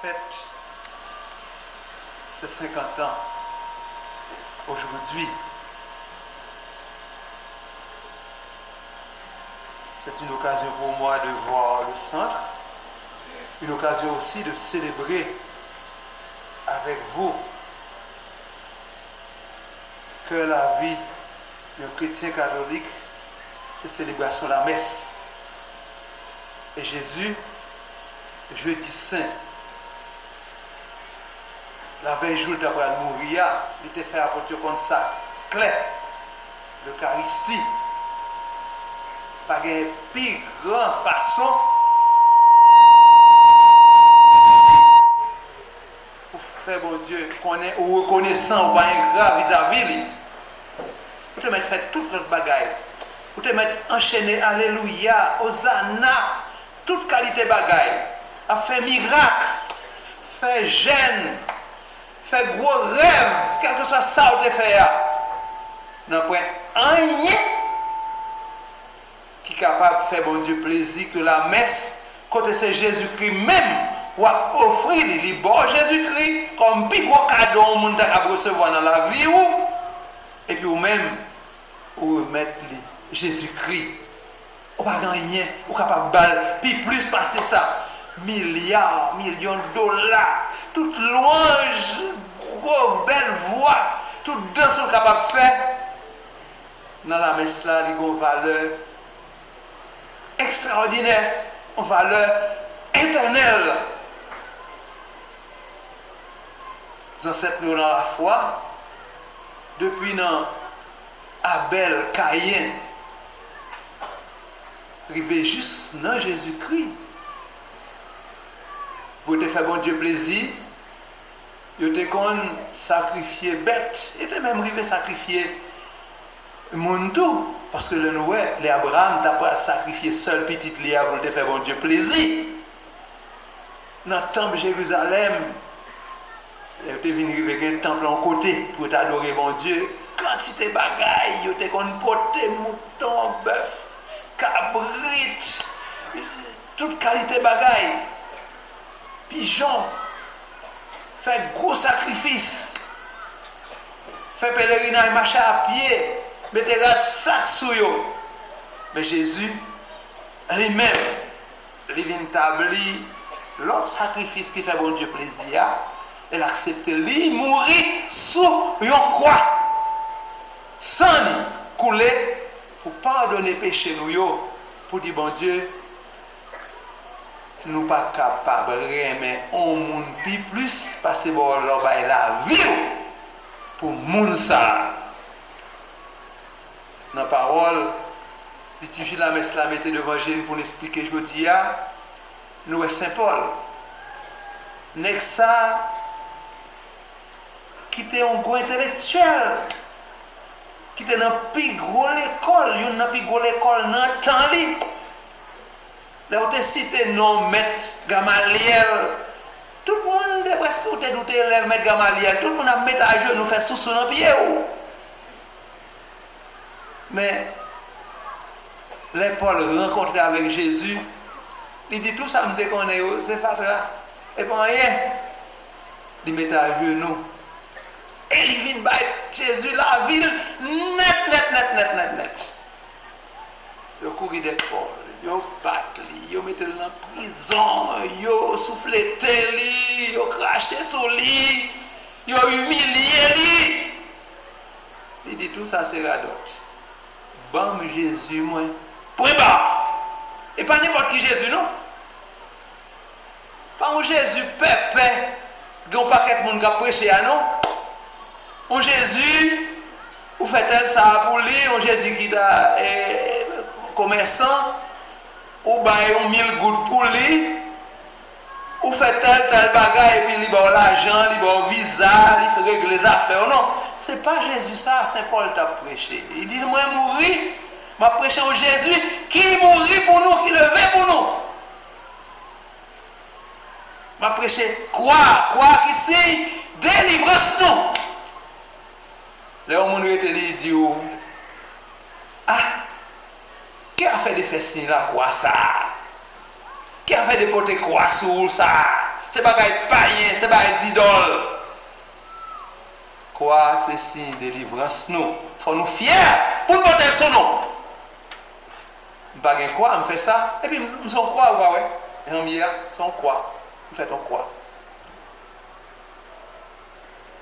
fête ses 50 ans aujourd'hui. C'est une occasion pour moi de voir le centre, une occasion aussi de célébrer avec vous que la vie d'un chrétien catholique, c'est célébration de la messe. Et Jésus, jeudi saint, la veille jour d'après le mourir, il était fait apporter comme ça, clé, l'Eucharistie. Pas de plus grande façon pour faire bon Dieu ou reconnaissant ou pas ingrat vis-à-vis lui. Vous te mettre faire toute notre bagaille. Vous te mettre enchaîné, alléluia, hosanna, toute qualité bagaille. À faire miracle, faire gêne, faire gros rêve, quel que soit ça vous te faire. Non, point rien qui est capable de faire bon Dieu plaisir que la messe, quand c'est Jésus-Christ même, ou à offrir les bon Jésus-Christ comme plus gros cadeau au monde à recevoir dans la vie et puis ou même ou mettre Jésus-Christ ou pas rien ou capable de puis plus passer ça milliards millions de dollars toute louange gros belle voix toute danse sont capable de faire dans la messe là il y a une valeur extraordinaire, une valeur éternelle. Nous ancêtres dans la foi, depuis dans Abel, Caïn, arrivé juste dans Jésus-Christ. Pour te faire bon Dieu plaisir, il te qu'on sacrifier bête, il te même arrivé sacrifier monde tout. Parce que le Noé, les Abraham, t'as pas sacrifié seul petit Léa pour te faire bon Dieu plaisir. Dans le temple de Jérusalem, tu es venu avec un temple en côté pour t'adorer bon Dieu. Quantité de bagailles, tu es qu'on porter mouton, bœuf, cabrit, toute qualité de bagailles. Pigeon, fait gros sacrifice, fait pèlerinage, marcher à pied. Mettez un sac sur eux. Mais Jésus, lui-même, il vient établir l'autre sacrifice qui fait bon Dieu plaisir. Il accepte lui mourir sous une croix. Sans lui couler pour pardonner péché nous. Pour dire bon Dieu, nous ne sommes pas capables de mais on monde plus parce que bon, la vie pour moun ça. Dans la parole, l'étudier la messe la mettait devant Jésus pour nous expliquer, je dis, nous est Saint Paul. N'est-ce ça qui était un gros intellectuel, qui était dans la plus grosse école, il y a une plus grosse école dans le temps libre. Là, on a cité non maître Gamaliel. Tout le monde, presque, on a douté élève maître Gamaliel. Tout le monde a mis à jour, nous fait sous dans le pied. Mais les Paul rencontrés avec Jésus, il dit tout ça me déconne, c'est pas grave. Et pas rien. Il met à genoux. Et il vient battre Jésus la ville net. Il couru des Paul, il bat, il met en prison, il soufflé, il craché sur lui, il humilié lui. Il dit tout ça c'est la dot. Bam Jésus, moi. Point bas. Et pas n'importe qui Jésus, non? Pas un Jésus pépé, il n'y a pas de monde qui a prêché à non? Un Jésus, vous faites elle ça pour lui, un Jésus qui est commerçant, ou bien 1000 gouttes pour lui, ou faites tel bagage, et puis il va l'argent, il va visa, il fait régler les affaires, non? C'est pas Jésus ça, Saint Paul t'a prêché. Il dit, moi mourir, m'a prêché au Jésus qui mourit pour nous, qui levait pour nous. M'a prêché croire qui c'est délivrance nous. Là où mon était dit, qui a fait des fessines là, quoi ça? Qui a fait des potes croix sur ça? c'est pas des païens, c'est pas des idoles. Quoi, c'est signe de délivrance nous. Il faut nous fier pour nous porter son nom. Je ne sais pas quoi, je fais ça. Et puis, je suis quoi, ouais. Jean-Mier, son quoi. Je fais ton quoi.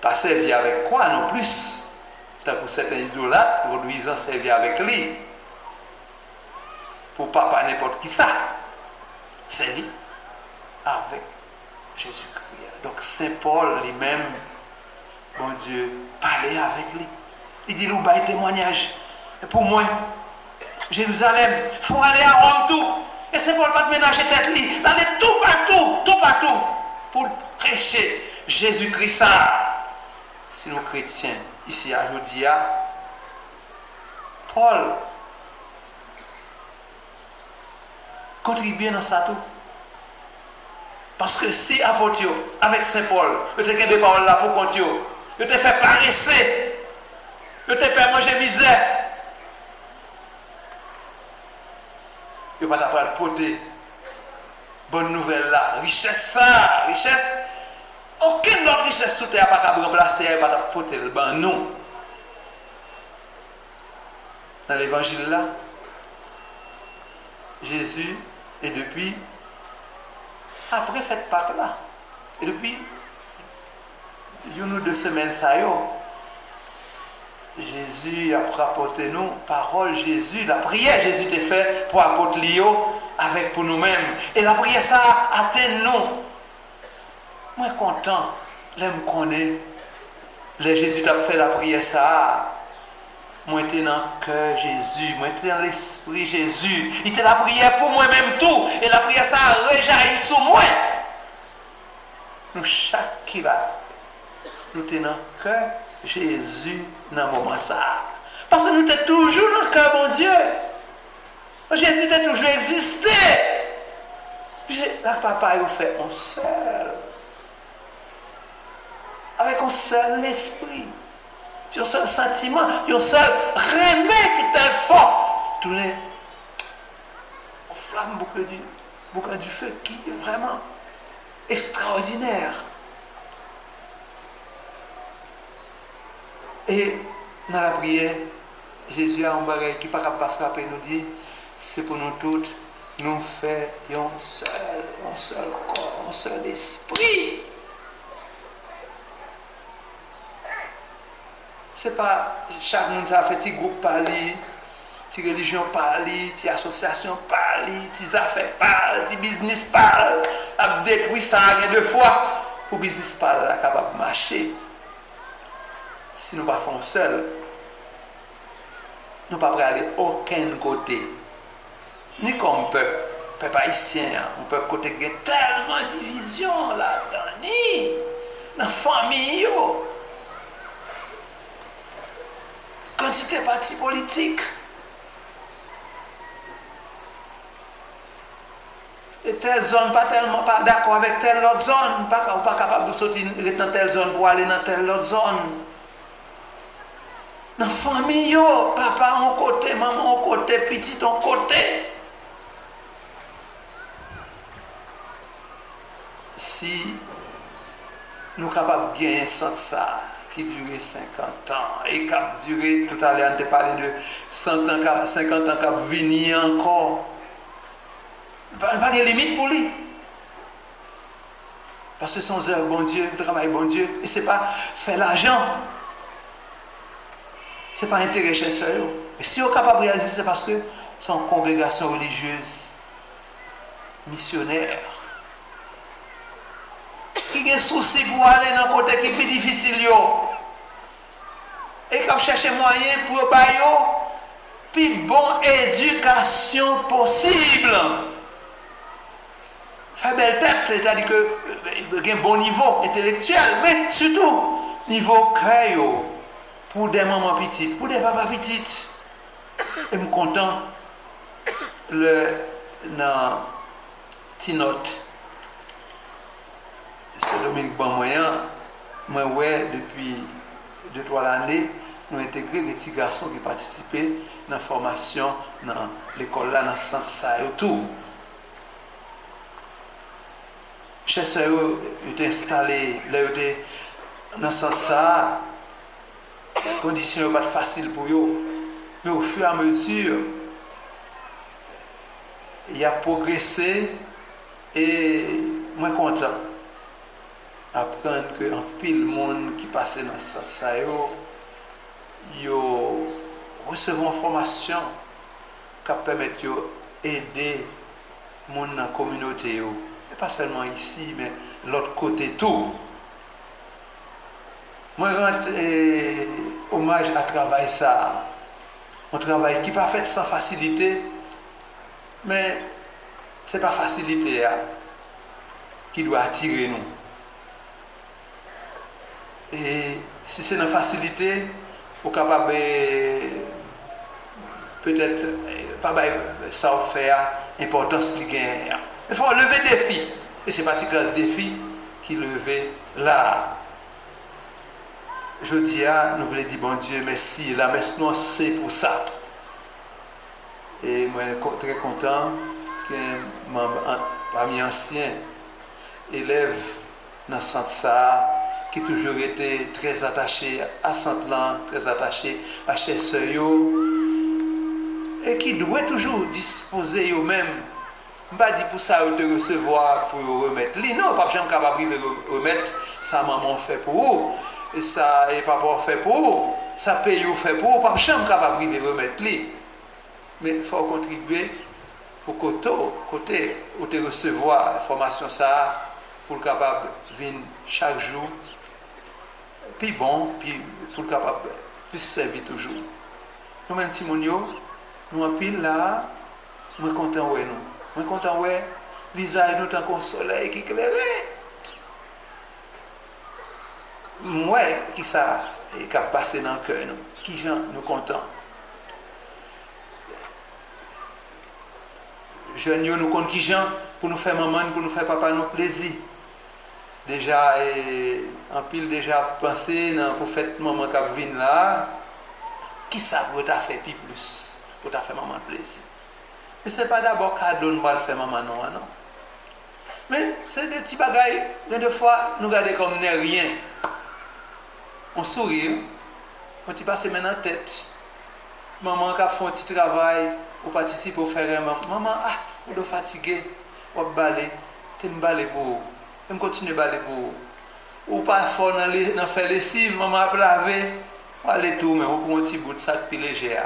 Pas servir avec quoi non plus. Tant que certains idolâtres, aujourd'hui, ils ont servi avec lui. Pour pas n'importe qui ça. Servi avec Jésus-Christ. Donc, Saint Paul lui-même, bon Dieu, parlait avec lui. Il dit, nous bail témoignage. Et pour moi, Jérusalem, il faut aller à Rome tout. Et Saint Paul pas de ménager tête lui. D'aller tout partout, pour prêcher Jésus-Christ ça. Si nous chrétiens, ici à Jodia, Paul contribue dans ça tout. Parce que si apôtre avec Saint Paul, je te des paroles là pour compte, je te fait paresser, je te fait manger misère, je ne vais pas t'apprendre porter bonne nouvelle là, richesse ça, richesse. Aucune autre richesse sous terre n'a pas remplacer, elle va porter le ban non. Dans l'évangile là, Jésus est depuis après fête Pâques là. Et depuis une ou 2 semaines ça y est, Jésus a rapporté nous parole Jésus, la prière Jésus t'a fait pour apporter Lio avec pour nous-mêmes. Et la prière ça atteint nous. Moi content, l'aime connaît. Les Jésus t'a fait la prière ça. Moi j'étais dans le cœur Jésus, moi j'étais dans l'esprit Jésus. Il était la prière pour moi-même tout. Et la prière ça a rejailli sur moi. Nous chaque qui va, nous sommes dans le cœur Jésus dans le moment ça. Parce que nous sommes toujours dans le cœur mon Dieu. Jésus a toujours existé. La papa il fait un seul. Avec un seul esprit. Un seul sentiment, un seul remède qui est tellement fort. Tourner aux flammes boucan du feu qui est vraiment extraordinaire. Et dans la prière, Jésus a un bagage qui ne peut pas frapper, nous dit, c'est pour nous toutes, nous faire un seul corps, un seul esprit. C'est pas chaque monde a fait petit groupe parler, petit religion parler, petit association parler, petit affaires parler, petit business parler, a détruit ça 2 fois pour business parler capable de marcher. Si nous ne pas faisons seul, nous ne pouvons pas aller aucun côté. Ni comme peuple haïtien, un peuple côté qui a tellement de division là-dedans, ni dans la famille. Quantité de partis politiques. Et telle zone, pas d'accord avec telle autre zone, pas capable de sortir dans telle zone pour aller dans telle autre zone. Dans la famille, papa en côté, maman en côté, petit en côté. Si nous sommes capables de gagner ça, qui durait 50 ans, et qui a duré, tout à l'heure, on a parlé de 100 ans, 50 ans, qui a venir encore. Pas de limite pour lui. Parce que son œuvre, bon Dieu, travail, bon Dieu, et ce n'est pas faire l'argent. Ce n'est pas intérêt chez eux. Et si on est capable de réaliser, c'est parce que son congrégation religieuse, missionnaire, qui a un souci pour aller dans le côté qui est plus difficile, et qui cherche moyen pour bailler plus bonne éducation possible. Faire belle tête, c'est-à-dire qu'il y a un bon niveau intellectuel, mais surtout niveau cœur pour des mamans petites, pour des papas petites. Et je suis content dans Tinote. C'est Dominique Bonmoyen, moi, ouais, depuis 2-3 années, nous avons intégré les petits garçons qui participaient dans la formation dans l'école là, dans le centre ça et tout. chers sœurs étaient installés, là étaient dans ce sens-là, les conditions ne sont pas faciles pour eux. Mais au fur et à mesure, il a progressé et moi content. Apprendre qu'un pile monde qui passait dans ce sens-là, ils reçoivent une formation qui permet d'aider les gens dans la communauté. Et pas seulement ici, mais de l'autre côté tout. Moi, je rends hommage à travail ça. Un travail qui n'est pas fait sans facilité, mais ce n'est pas facilité qui doit attirer nous. Et si c'est une facilité, vous êtes capable peut-être pas ça faire importance qu'il gagne. Il faut lever des défis. Et c'est particulièrement le défi qui levé là. Je dis, nous voulons dire, bon Dieu, merci, la messe non, c'est pour ça. Et moi, je suis très content qu'un parmi anciens élèves dans ce centre-là, qui toujours été très attaché à Saint-Lan, très attaché à chez Sœur, et qui doit toujours disposer eux-mêmes. Je ne dis pas pour ça de recevoir, pour remettre. Non, pas capable de remettre ça maman fait pour vous. Et ça n'est pas fait pour vous. Ça paye ou fait pour vous, pas capable de remettre. Mais il faut contribuer pour côté où tu recevoir l'information ça pour capable de venir chaque jour. Puis bon, puis pour capable plus servir toujours. Nous même Timonio, nous en pile là, nous sommes contents ouais nous. Nous sommes contents ouais visage nous tant qu'un soleil qui éclaire. Moi qui ça qui a passé dans le cœur nous, qui gens nous contents. Jeunes nous compte qui gens pour nous faire maman, pour nous faire papa nous plaisir. Déjà en pile déjà pensé pour faire maman qui vient là, qui ça pour t'a fait plus pour t'a faire maman plaisir. Mais c'est pas d'abord cadeau nous va le faire maman non. Mais c'est des petits bagailles, des fois nous garder comme n'est rien. On sourit, on t'y passe maintenant en tête. Maman qui a fait un petit travail, ou participe au faire maman, on doit fatiguer, on va baler, tu me baler pour vous. On continue à baler pour vous. Ou pas fort dans faire lessive, maman a lavé, on va aller tout, mais on prend un petit bout de sac plus léger.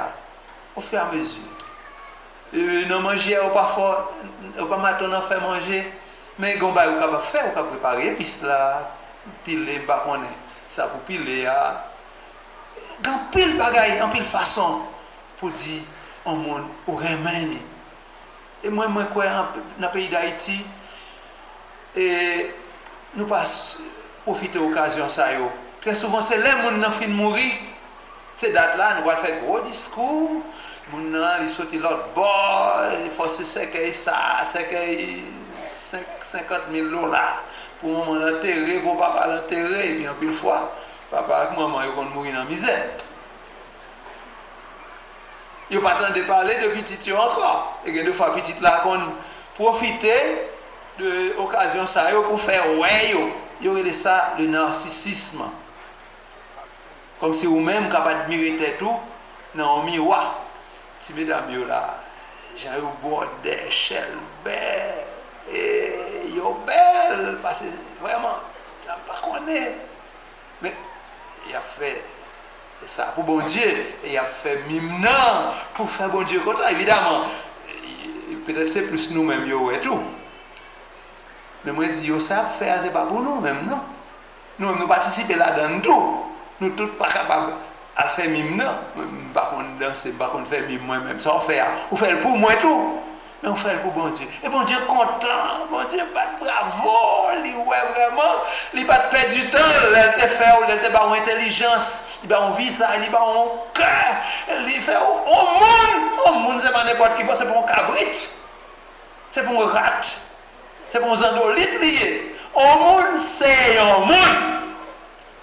Au fur et à mesure. Non manger, ou pas fort, ou pas maintenant faire manger, mais on va faire, on va préparer, puis cela, piler, pas connaître. Ça pour piler, dans pile bagaille, en pile façon, pour dire au monde, au remède. Et moi, quoi, dans le pays d'Haïti, et nous pas profiter de l'occasion ça. Très souvent, c'est les gens qui finissent de mourir. Ces dates-là, nous allons faire gros discours. Les gens ils sortent l'autre bord, il faut se séquer ça, séquer 50 000 $ pour maman l'enterrer, pour papa l'enterrer, et bien pile fois, papa et maman ils vont mourir dans la misère. Ils n'ont pas le temps de parler de petit encore. Et deux fois petit là qu'on profiter de l'occasion ça pour faire ouais yo relève ça le narcissisme. Comme si vous-même capable d'admirer tout dans un miroir. Si mesdames yo là, j'ai eu bon d'échelle belle et yo belle parce que vraiment t'as pas connaît. Mais il a fait ça pour bon Dieu et il a fait mime pour faire bon Dieu content évidemment. Peut-être c'est plus nous-mêmes yo et tout. Mais moi je dis yo ça faire c'est pas pour nous même non. Nous participer là-dedans tout. Nous tous pas capables à faire mime non. Par contre danser, par contre faire mime moi-même ça on fait. On fait pour moi tout. Mais on fait pour bon Dieu. Et bon Dieu content, bon Dieu bravo, il ouais vraiment, il pas perdre du temps, il te fait, il te ba une intelligence, il ba un visage, il ba un cœur, il fait au monde c'est pas n'importe qui, c'est pour un cabrit. C'est pour un rat. C'est pour un zandolite lié. Au monde c'est un monde.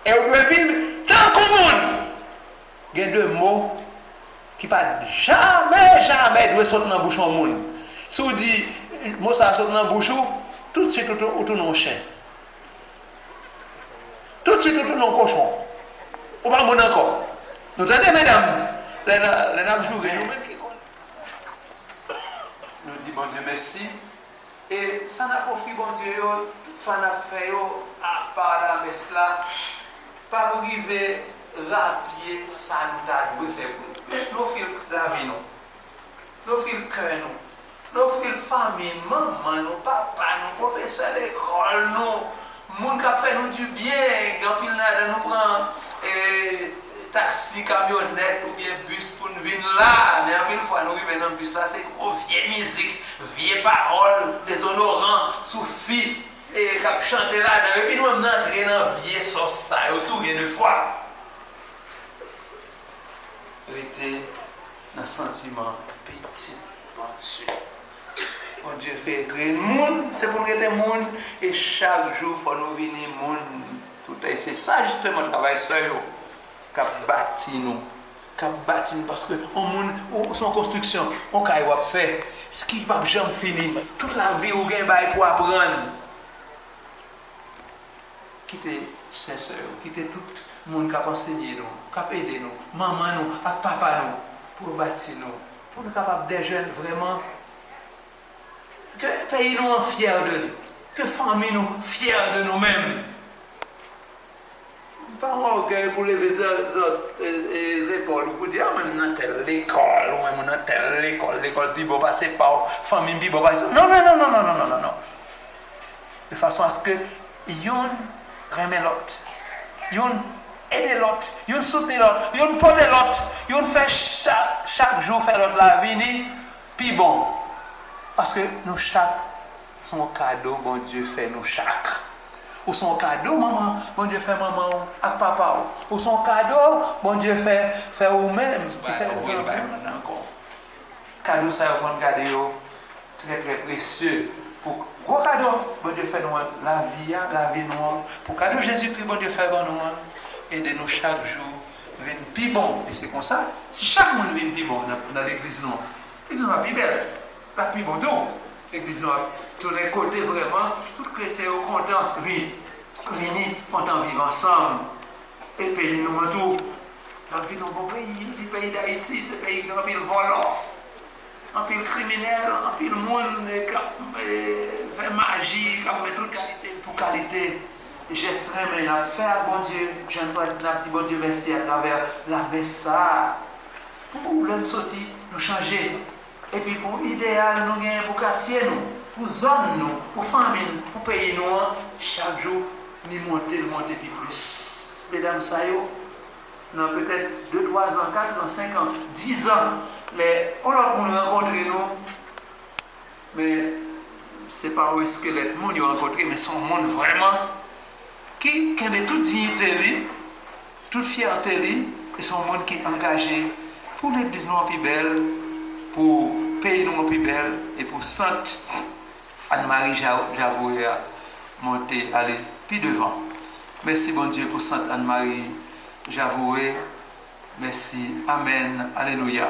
Et on doit vivre tant qu'au monde. Il y a deux mots qui ne jamais doivent sortir dans la bouche au monde. Si vous dites, moi ça saute dans la bouche, tout de suite, on tourne au chien. Tout de suite, on tourne au cochon. On va monter encore. Nous entendez, mesdames, les joué, nous-mêmes qui nous disons, bon Dieu, merci. Et ça n'a pas fait, bon Dieu, toutefois, on a fait, à part la messe là, pas pour arriver rappeler ça nous a joué faire pour nous. Nous offrir la vie, nous offrir le cœur, nous offrir la famille, maman, nous, papa, nous, professeurs d'école, nous, monde qui a fait nous du bien, quand nous prend taxi, camionnette ou bien bus pour nous venir là. Mais en une fois, nous arrivons dans le bus là, c'est une vieille musique, vieille parole, des honorants, sous-filles, et qui chantent là. Et puis nous entrons dans la vieille sauce, ça, et autour une fois. Rester dans le sentiment petit, bon Dieu. Bon Dieu fait créer le monde, c'est pour nous être le monde, et chaque jour, il faut nous venir le monde. C'est ça justement le travail seul. Qui bâti nous, parce que son construction, on va faire ce qui va jamais finir. Toute la vie, on gagne pour apprendre. Quittez ses soeurs, quittez tout le monde qui a enseigné nous, qui a aidé nous, maman nous, papa nous, pour bâtir nous, pour nous capables des jeunes vraiment, que le pays nous est fier de nous, que la famille nous fière de nous-mêmes. Pas orgueil pour lever les épaules, pour dire, ah, même dans telle école, ou même dans telle école, l'école dit, bon, passer par famille, dit, bon, passer. Non. De façon à ce que, yon remet l'autre, yon aide l'autre, yon soutient l'autre, yon porte l'autre, yon fait chaque jour faire l'autre la vie, puis bon. Parce que nous, chaque, son cadeau, bon Dieu fait nous chaque. Ou son cadeau, maman, bon Dieu fait maman à papa. Ou son cadeau, bon Dieu fait vous-même. Il fait les enfants encore. Cadeau, ça, il faut garder très très précieux. Pour gros cadeau, bon Dieu fait nous la vie nous. Pour cadeau Jésus-Christ, bon Dieu fait nous. Aidez-nous chaque jour. Venir plus bon. Et c'est comme ça. Si chaque monde vient plus bon dans l'église, l'église va plus belle. La plus bon tout. L'église tous les côtés vraiment, tous les chrétiens sont contents de vivre. Venir, contents de vivre ensemble. Et le pays nous tout. Dans le bon pays, le pays d'Haïti, c'est un pays qui a un peu de volant, un peu de criminel, un peu de monde qui a fait magie, qui a fait toute qualité pour qualité. J'espère à faire, bon Dieu, j'aime pas dire bon Dieu merci à travers la messe pour nous sortir, nous changer. Et puis pour l'idéal, nous gagnons pour quartier, pour zone, pour famille, pour pays, chaque jour, nous monter puis plus. Mesdames, ça y est, dans peut-être 2, 3 ans, 4 ans, 5 ans, 10 ans, mais on a pour nous rencontrer, mais ce n'est pas un squelette, nous rencontrer, mais son monde vraiment qui a toute dignité, toute fierté, et son monde qui est engagé pour l'église nous plus belle, pour le pays nous plus belle, et pour Sainte Anne-Marie Javoué monter, aller plus devant. Merci bon Dieu pour Sainte Anne-Marie Javoué. Merci. Amen. Alléluia.